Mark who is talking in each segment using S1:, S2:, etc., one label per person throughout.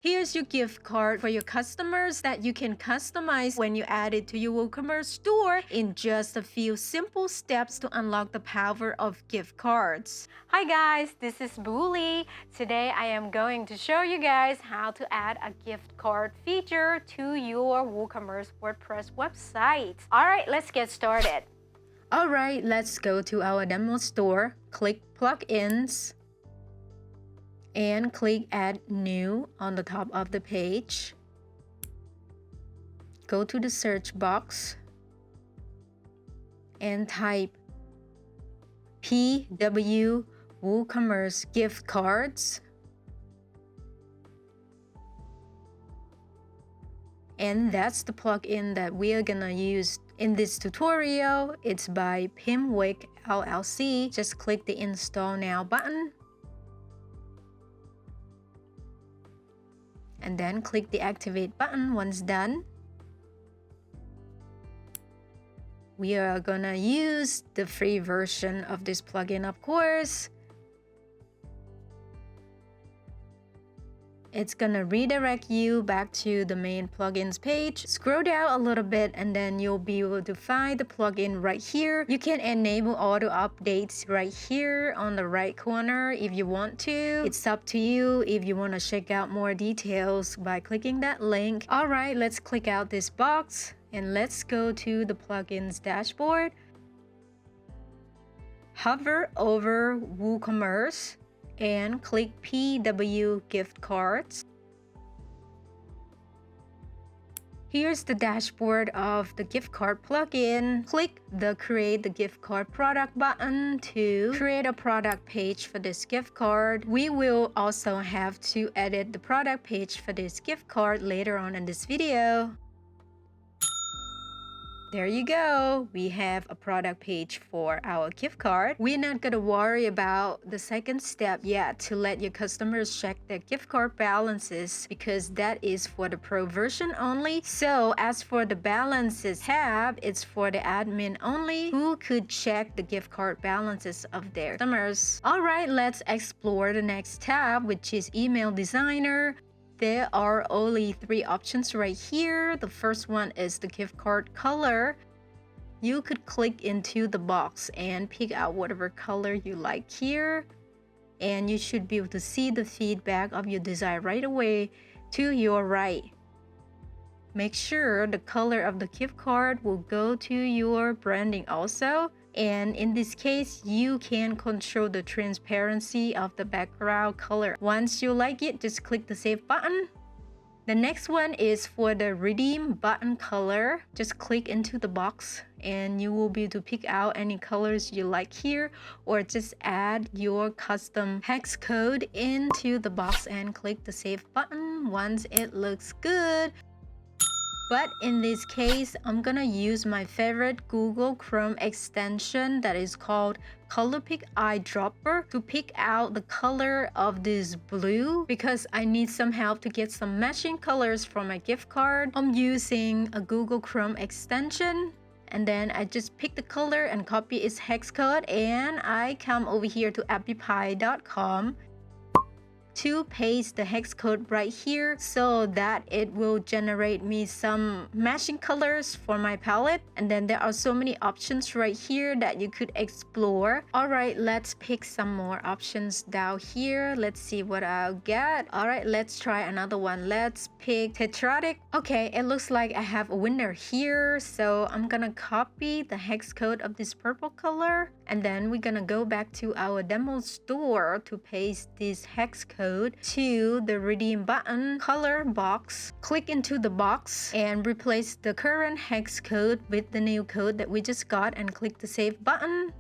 S1: Here's your gift card for your customers that you can customize when you add it to your WooCommerce store in just a few simple steps to unlock the power of gift cards.
S2: Hi guys, this is Booley. Today I am going to show you guys how to add a gift card feature to your WooCommerce WordPress website. Alright, let's get started.
S1: Alright, let's go to our demo store, click plugins, and click add new on the top of the page. Go to the search box and type PW WooCommerce Gift Cards. And that's the plugin that we are gonna use in this tutorial. It's by PW LLC. Just click the install now button. And then click the activate button once done. We are gonna use the free version of this plugin, of course. It's gonna redirect you back to the main plugins page. Scroll down a little bit and then you'll be able to find the plugin right here. You can enable auto updates right here on the right corner if you want to. It's up to you if you want to check out more details by clicking that link. Alright, let's click out this box and let's go to the plugins dashboard. Hover over WooCommerce and click PW Gift Cards. Here's the dashboard of the gift card plugin. Click the Create the Gift Card Product button to create a product page for this gift card. We will also have to edit the product page for this gift card later on in this video. There you go. We have a product page for our gift card. We're not gonna worry about the second step yet to let your customers check their gift card balances because that is for the pro version only. So as for the balances tab, it's for the admin only who could check the gift card balances of their customers. Alright, let's explore the next tab, which is email designer. There are only 3 options right here. The first one is the gift card color. You could click into the box and pick out whatever color you like here. And you should be able to see the feedback of your design right away to your right. Make sure the color of the gift card will go to your branding also. And in this case, you can control the transparency of the background color. Once you like it, just click the save button. The next one is for the redeem button color. Just click into the box and you will be able to pick out any colors you like here, or just add your custom hex code into the box and click the save button once it looks good. But in this case, I'm gonna use my favorite Google Chrome extension that is called Color Pick Eyedropper to pick out the color of this blue because I need some help to get some matching colors for my gift card. I'm using a Google Chrome extension. And then I just pick the color and copy its hex code, and I come over here to appypie.com to paste the hex code right here so that it will generate me some matching colors for my palette. And then there are so many options right here that you could explore. Alright, let's pick some more options down here. Let's see what I'll get. Alright, let's try another one. Let's pick tetradic. Okay, it looks like I have a winner here, so I'm gonna copy the hex code of this purple color, and then we're gonna go back to our demo store to paste this hex code to the redeem button color box. Click into the box and replace the current hex code with the new code that we just got and click the save button.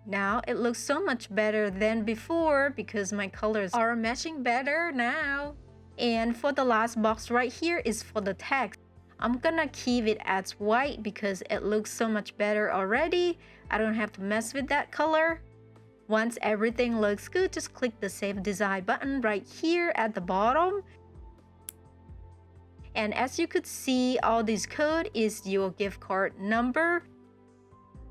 S1: Now it looks so much better than before because my colors are matching better now. And for the last box right here is for the text. I'm gonna keep it as white because it looks so much better already. I don't have to mess with that color. Once everything looks good, just click the Save Design button right here at the bottom. And as you could see, all this code is your gift card number.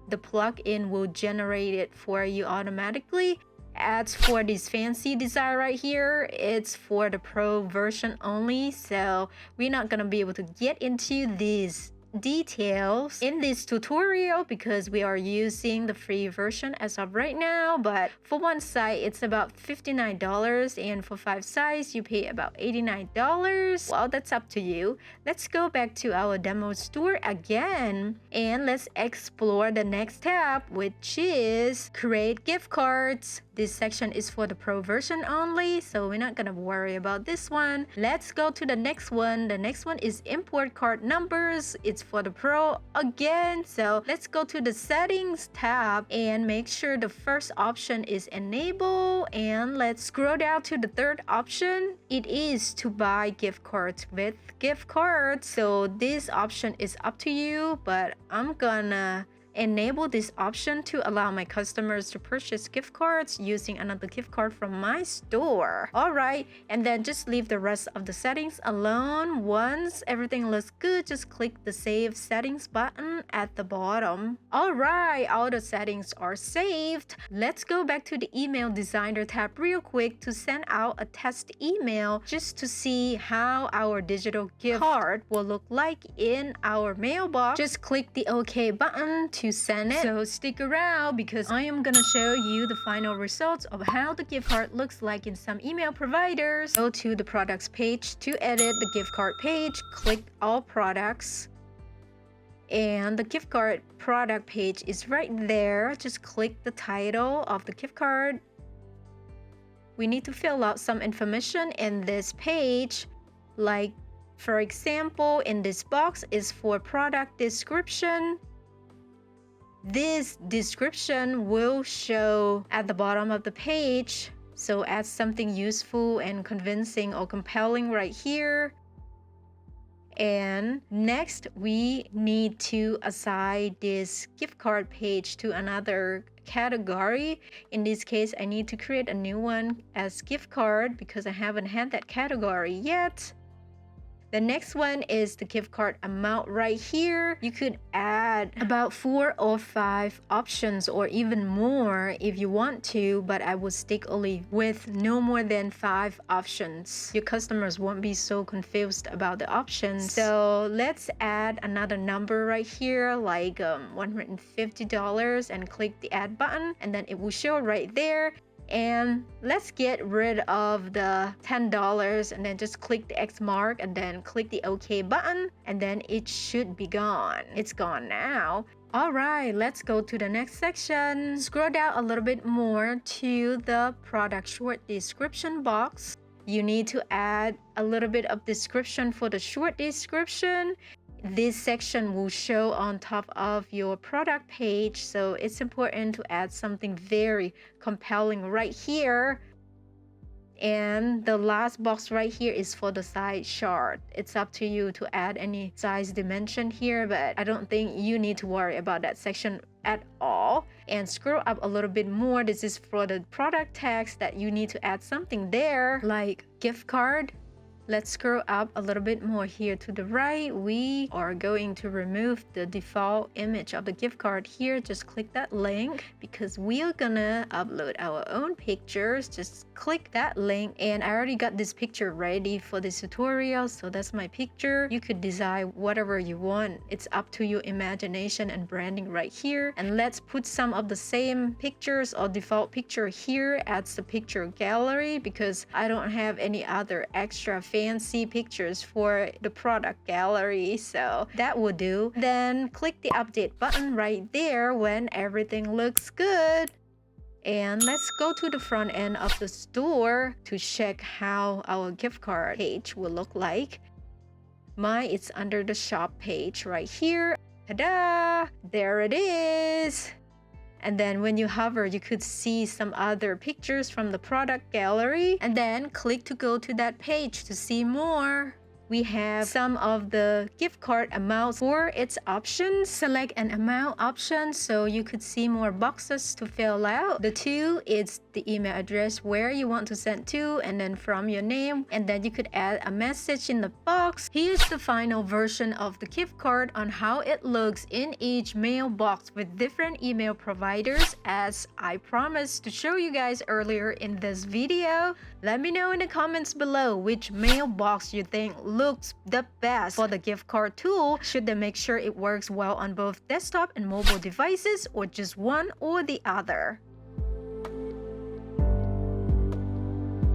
S1: The plugin will generate it for you automatically. As for this fancy design right here, it's for the pro version only, so we're not gonna be able to get into these details in this tutorial because we are using the free version as of right now. But for one site it's about $59, and for 5 sites you pay about $89. Well, that's up to you. Let's go back to our demo store again and let's explore the next tab, which is create gift cards. This section is for the pro version only, so we're not gonna worry about this one. Let's go to the next one. The next one is import card numbers. It's for the pro again, so let's go to the settings tab and make sure the first option is enable, and let's scroll down to the third option. It is to buy gift cards with gift cards, so this option is up to you, but I'm gonna enable this option to allow my customers to purchase gift cards using another gift card from my store. Alright, and then just leave the rest of the settings alone. Once everything looks good, just click the save settings button at the bottom. Alright, all the settings are saved. Let's go back to the email designer tab real quick to send out a test email just to see how our digital gift card will look like in our mailbox. Just click the OK button to send it. So stick around because I am gonna show you the final results of how the gift card looks like in some email providers. Go to the products page to edit the gift card page. Click all products. And the gift card product page is right there. Just click the title of the gift card. We need to fill out some information in this page, like for example, in this box is for product description. This description will show at the bottom of the page, so add something useful and convincing or compelling right here. And next we need to assign this gift card page to another category. In this case, I need to create a new one as gift card because I haven't had that category yet. The next one is the gift card amount right here. You could add about 4 or 5 options or even more if you want to, but I would stick only with no more than 5 options. Your customers won't be so confused about the options. So let's add another number right here, like $150, and click the add button, and then it will show right there. And let's get rid of the $10 and then just click the X mark and then click the OK button, and then it should be gone. It's gone now. Alright, let's go to the next section. Scroll down a little bit more to the product short description box. You need to add a little bit of description for the short description. This section will show on top of your product page, so it's important to add something very compelling right here. And the last box right here is for the size chart. It's up to you to add any size dimension here, but I don't think you need to worry about that section at all. And scroll up a little bit more. This is for the product text that you need to add something there, like gift card. Let's scroll up a little bit more here to the right. We are going to remove the default image of the gift card here. Just click that link because we are gonna upload our own pictures. Just click that link, and I already got this picture ready for this tutorial, so that's my picture. You could design whatever you want. It's up to your imagination and branding right here. And let's put some of the same pictures or default picture here as the picture gallery because I don't have any other extra fancy pictures for the product gallery, so that will do. Then click the update button right there when everything looks good. And let's go to the front end of the store to check how our gift card page will look like. Mine is under the shop page right here. Ta-da! There it is. And then when you hover, you could see some other pictures from the product gallery, and then click to go to that page to see more. we have some of the gift card amounts for its options. Select an amount option so you could see more boxes to fill out. The to is the email address where you want to send to, and then from your name, and then you could add a message in the box. Here's the final version of the gift card on how it looks in each mailbox with different email providers, as I promised to show you guys earlier in this video. Let me know in the comments below which mailbox you think looks the best for the gift card tool. Should they make sure it works well on both desktop and mobile devices, or just one or the other?